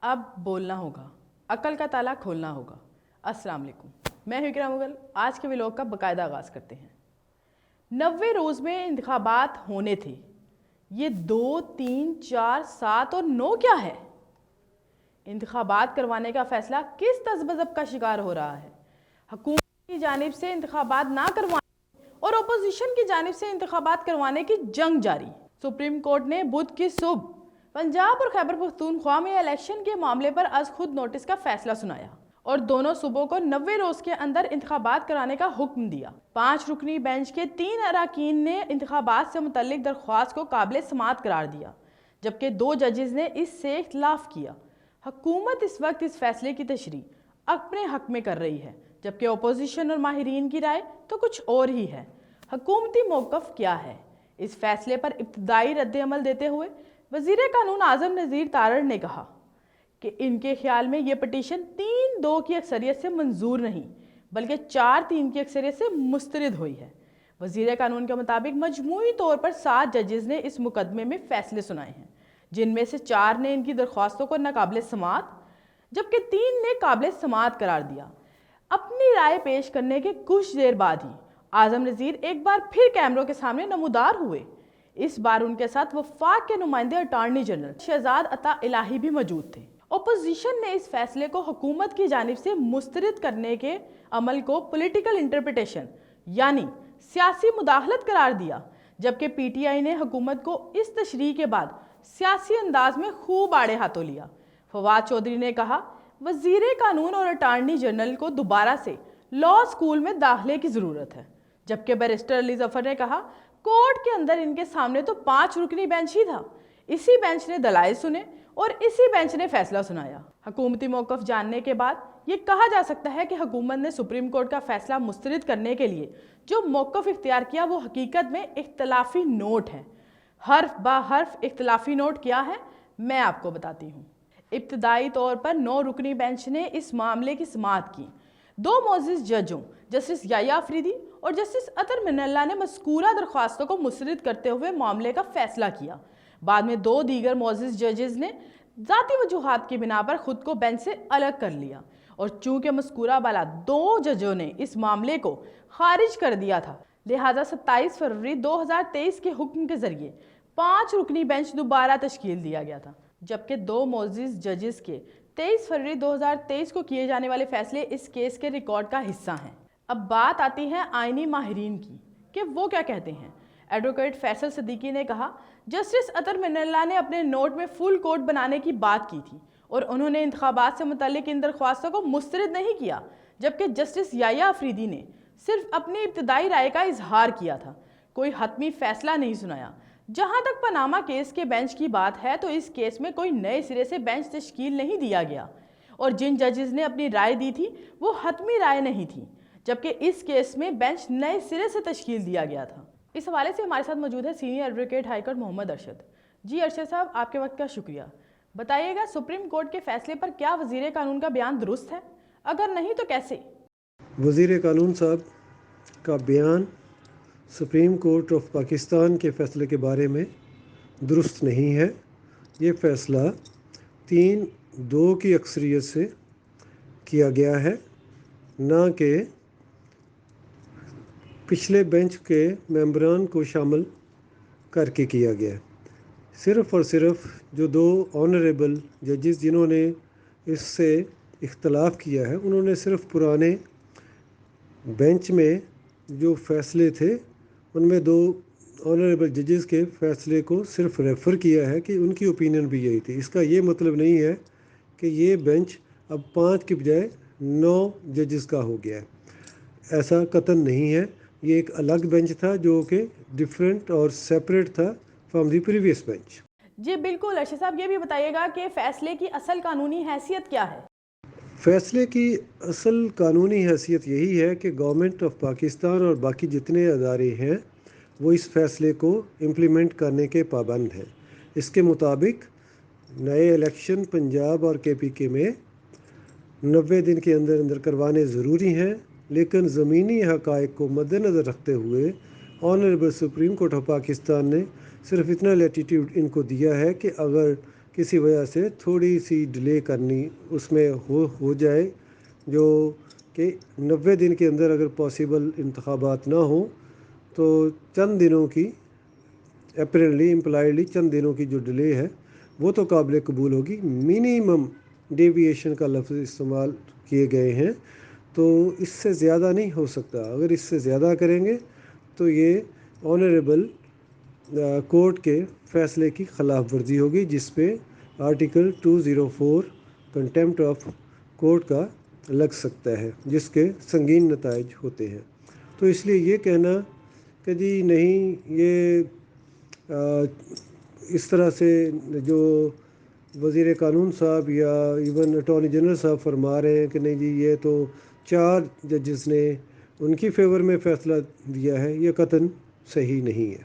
اب بولنا ہوگا، عقل کا تالا کھولنا ہوگا۔ السلام علیکم، میں ہوں اقرا مغل۔ آج کے ولاگ کا باقاعدہ آغاز کرتے ہیں۔ 90 روز میں انتخابات ہونے تھے، یہ 2، 3، 4، 7 اور 9 کیا ہے؟ انتخابات کروانے کا فیصلہ کس تذبذب کا شکار ہو رہا ہے؟ حکومت کی جانب سے انتخابات نہ کروانے اور اپوزیشن کی جانب سے انتخابات کروانے کی جنگ جاری۔ سپریم کورٹ نے بدھ کی صبح پنجاب اور خیبر پختونخوا میں الیکشن کے معاملے پر از خود نوٹس کا فیصلہ سنایا اور دونوں صوبوں کو 90 روز کے اندر انتخابات کرانے کا حکم دیا۔ 5 رکنی بینچ کے 3 اراکین نے انتخابات سے متعلق درخواست کو قابل سماعت قرار دیا، جبکہ 2 ججز نے اس سے اختلاف کیا۔ حکومت اس وقت اس فیصلے کی تشریح اپنے حق میں کر رہی ہے، جبکہ اپوزیشن اور ماہرین کی رائے تو کچھ اور ہی ہے۔ حکومتی موقف کیا ہے؟ اس فیصلے پر ابتدائی رد عمل دیتے ہوئے وزیر قانون اعظم نذیر تارڑ نے کہا کہ ان کے خیال میں یہ پٹیشن 3-2 کی اکثریت سے منظور نہیں بلکہ 4-3 کی اکثریت سے مسترد ہوئی ہے۔ وزیر قانون کے مطابق مجموعی طور پر 7 ججز نے اس مقدمے میں فیصلے سنائے ہیں، جن میں سے 4 نے ان کی درخواستوں کو ناقابل سماعت جبکہ 3 نے قابل سماعت قرار دیا۔ اپنی رائے پیش کرنے کے کچھ دیر بعد ہی اعظم نذیر ایک بار پھر کیمروں کے سامنے نمودار ہوئے۔ اس بار ان کے ساتھ وفاق کے نمائندے اٹارنی جنرل شہزاد عطا الہی بھی موجود تھے۔ اپوزیشن نے اس فیصلے کو حکومت کی جانب سے مسترد کرنے کے عمل کو پولیٹیکل انٹرپریٹیشن یعنی سیاسی مداخلت قرار دیا، جبکہ پی ٹی آئی نے حکومت کو اس تشریح کے بعد سیاسی انداز میں خوب آڑے ہاتھوں لیا۔ فواد چودھری نے کہا، وزیر قانون اور اٹارنی جنرل کو دوبارہ سے لاء اسکول میں داخلے کی ضرورت ہے، جبکہ بیرسٹر علی ظفر نے کہا، کورٹ کے اندر ان کے سامنے تو 5 رکنی بینچ ہی تھا، اسی بینچ نے دلائل سنے اور اسی بینچ نے فیصلہ سنایا۔ حکومتی موقف جاننے کے بعد یہ کہا جا سکتا ہے کہ حکومت نے سپریم کورٹ کا فیصلہ مسترد کرنے کے لیے جو موقف اختیار کیا وہ حقیقت میں اختلافی نوٹ ہے۔ حرف با حرف اختلافی نوٹ کیا ہے، میں آپ کو بتاتی ہوں۔ ابتدائی طور پر 9 رکنی بینچ نے اس معاملے کی سماعت کی۔ 2 معزز ججوں جسٹس یحییٰ آفریدی اور جسٹس اطہر من اللہ نے مذکورہ درخواستوں کو مسترد کرتے ہوئے معاملے کا فیصلہ کیا۔ بعد میں 2 دیگر معزز ججز نے ذاتی وجوہات کی بنا پر خود کو بینچ سے الگ کر لیا، اور چونکہ مذکورہ بالا 2 ججوں نے اس معاملے کو خارج کر دیا تھا، لہٰذا 27 فروری 2023 کے حکم کے ذریعے 5 رکنی بینچ دوبارہ تشکیل دیا گیا تھا، جبکہ 2 معزز ججز کے 23 فروری 2023 کو کیے جانے والے فیصلے اس کیس کے ریکارڈ کا حصہ ہیں۔ اب بات آتی ہے آئینی ماہرین کی کہ وہ کیا کہتے ہیں۔ ایڈوکیٹ فیصل صدیقی نے کہا، جسٹس اطہر من اللہ نے اپنے نوٹ میں فل کورٹ بنانے کی بات کی تھی اور انہوں نے انتخابات سے متعلق ان درخواستوں کو مسترد نہیں کیا، جبکہ جسٹس یحییٰ آفریدی نے صرف اپنی ابتدائی رائے کا اظہار کیا تھا، کوئی حتمی فیصلہ نہیں سنایا۔ جہاں تک پاناما کیس کے بینچ کی بات ہے تو اس کیس میں کوئی نئے سرے سے بینچ تشکیل نہیں دیا گیا، اور جن ججز نے اپنی رائے دی تھی وہ حتمی رائے نہیں تھی، جبکہ اس کیس میں بینچ نئے سرے سے تشکیل دیا گیا تھا۔ اس حوالے سے ہمارے ساتھ موجود ہے سینئر ایڈوکیٹ ہائی کورٹ محمد ارشد۔ جی ارشد صاحب، آپ کے وقت کا شکریہ۔ بتائیے گا، سپریم کورٹ کے فیصلے پر کیا وزیر قانون کا بیان درست ہے؟ اگر نہیں تو کیسے؟ وزیر قانون صاحب کا بیان سپریم کورٹ آف پاکستان کے فیصلے کے بارے میں درست نہیں ہے۔ یہ فیصلہ 3-2 کی اکثریت سے کیا گیا ہے، نہ کہ پچھلے بینچ کے ممبران کو شامل کر کے کیا گیا۔ صرف اور صرف جو 2 آنریبل ججز جنہوں نے اس سے اختلاف کیا ہے، انہوں نے صرف پرانے بینچ میں جو فیصلے تھے ان میں 2 آنریبل ججز کے فیصلے کو صرف ریفر کیا ہے کہ ان کی اوپینین بھی یہی تھی۔ اس کا یہ مطلب نہیں ہے کہ یہ بینچ اب 5 کی بجائے 9 ججز کا ہو گیا ہے، ایسا قطعاً نہیں ہے۔ یہ ایک الگ بینچ تھا جو کہ ڈیفرنٹ اور سیپریٹ تھا فرام دی پریویس بینچ۔ جی بالکل ارشد صاحب، یہ بھی بتائیے گا کہ فیصلے کی اصل قانونی حیثیت کیا ہے؟ فیصلے کی اصل قانونی حیثیت یہی ہے کہ گورنمنٹ آف پاکستان اور باقی جتنے ادارے ہیں وہ اس فیصلے کو امپلیمنٹ کرنے کے پابند ہیں۔ اس کے مطابق نئے الیکشن پنجاب اور کے پی کے میں 90 دن کے اندر اندر کروانے ضروری ہیں، لیکن زمینی حقائق کو مد نظر رکھتے ہوئے honourable supreme court of Pakistan نے صرف اتنا لیٹیٹیوڈ ان کو دیا ہے کہ اگر کسی وجہ سے تھوڑی سی ڈیلے کرنی اس میں ہو جائے، جو کہ 90 دن کے اندر اگر پاسبل انتخابات نہ ہوں تو چند دنوں کی اپریلی امپلائڈلی چند دنوں کی جو ڈیلے ہے وہ تو قابل قبول ہوگی۔ منیمم ڈیویشن کا لفظ استعمال کیے گئے ہیں، تو اس سے زیادہ نہیں ہو سکتا۔ اگر اس سے زیادہ کریں گے تو یہ آنریبل کورٹ کے فیصلے کی خلاف ورزی ہوگی، جس پہ آرٹیکل 204 کنٹیمپٹ آف کورٹ کا لگ سکتا ہے، جس کے سنگین نتائج ہوتے ہیں۔ تو اس لیے یہ کہنا کہ جی نہیں، یہ اس طرح سے جو وزیر قانون صاحب یا ایون اٹارنی جنرل صاحب فرما رہے ہیں کہ نہیں جی یہ تو 4 ججز نے ان کی فیور میں فیصلہ دیا ہے، یہ قطعاً صحیح نہیں ہے۔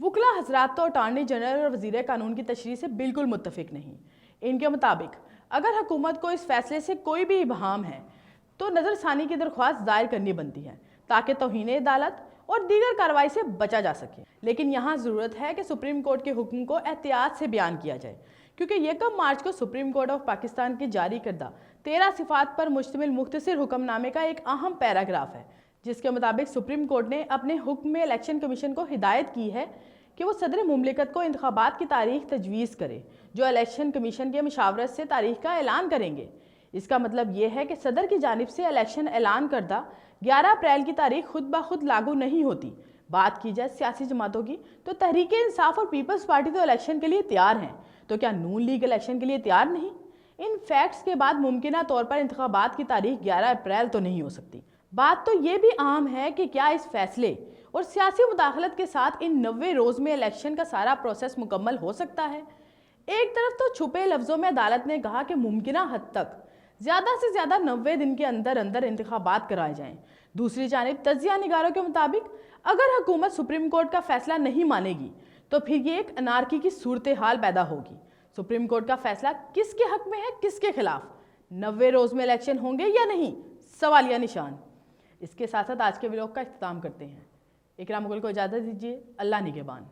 وکلا حضرات تو اٹارنی جنرل اور وزیر قانون کی تشریح سے بالکل متفق نہیں۔ ان کے مطابق اگر حکومت کو اس فیصلے سے کوئی بھی ابہام ہے تو نظر ثانی کی درخواست دائر کرنی بنتی ہے تاکہ توہین عدالت اور دیگر کارروائی سے بچا جا سکے۔ لیکن یہاں ضرورت ہے کہ سپریم کورٹ کے حکم کو احتیاط سے بیان کیا جائے، کیونکہ 1 مارچ کو سپریم کورٹ آف پاکستان کی جاری کردہ 13 صفات پر مشتمل مختصر حکم نامے کا ایک اہم پیراگراف ہے، جس کے مطابق سپریم کورٹ نے اپنے حکم میں الیکشن کمیشن کو ہدایت کی ہے کہ وہ صدر مملکت کو انتخابات کی تاریخ تجویز کرے، جو الیکشن کمیشن کے مشاورت سے تاریخ کا اعلان کریں گے۔ اس کا مطلب یہ ہے کہ صدر کی جانب سے الیکشن اعلان کردہ 11 اپریل کی تاریخ خود بخود لاگو نہیں ہوتی۔ بات کی جائے سیاسی جماعتوں کی تو تحریک انصاف اور پیپلز پارٹی تو الیکشن کے لیے تیار ہیں، تو کیا نون لیگ الیکشن کے لیے تیار نہیں؟ ان فیکٹس کے بعد ممکنہ طور پر انتخابات کی تاریخ 11 اپریل تو نہیں ہو سکتی۔ بات تو یہ بھی عام ہے کہ کیا اس فیصلے اور سیاسی مداخلت کے ساتھ ان 90 روز میں الیکشن کا سارا پروسیس مکمل ہو سکتا ہے؟ ایک طرف تو چھپے لفظوں میں عدالت نے کہا کہ ممکنہ حد تک زیادہ سے زیادہ 90 دن کے اندر انتخابات کرائے جائیں، دوسری جانب تجزیہ نگاروں کے مطابق اگر حکومت سپریم کورٹ کا فیصلہ نہیں مانے گی تو پھر یہ ایک انارکی کی صورتحال پیدا ہوگی۔ سپریم کورٹ کا فیصلہ کس کے حق میں ہے، کس کے خلاف؟ 90 روز میں الیکشن ہوں گے یا نہیں؟ سوالیہ نشان۔ اس کے ساتھ ساتھ آج کے ولاگ کا اختتام کرتے ہیں۔ اکرام مغل کو اجازت دیجیے۔ اللہ نگہبان۔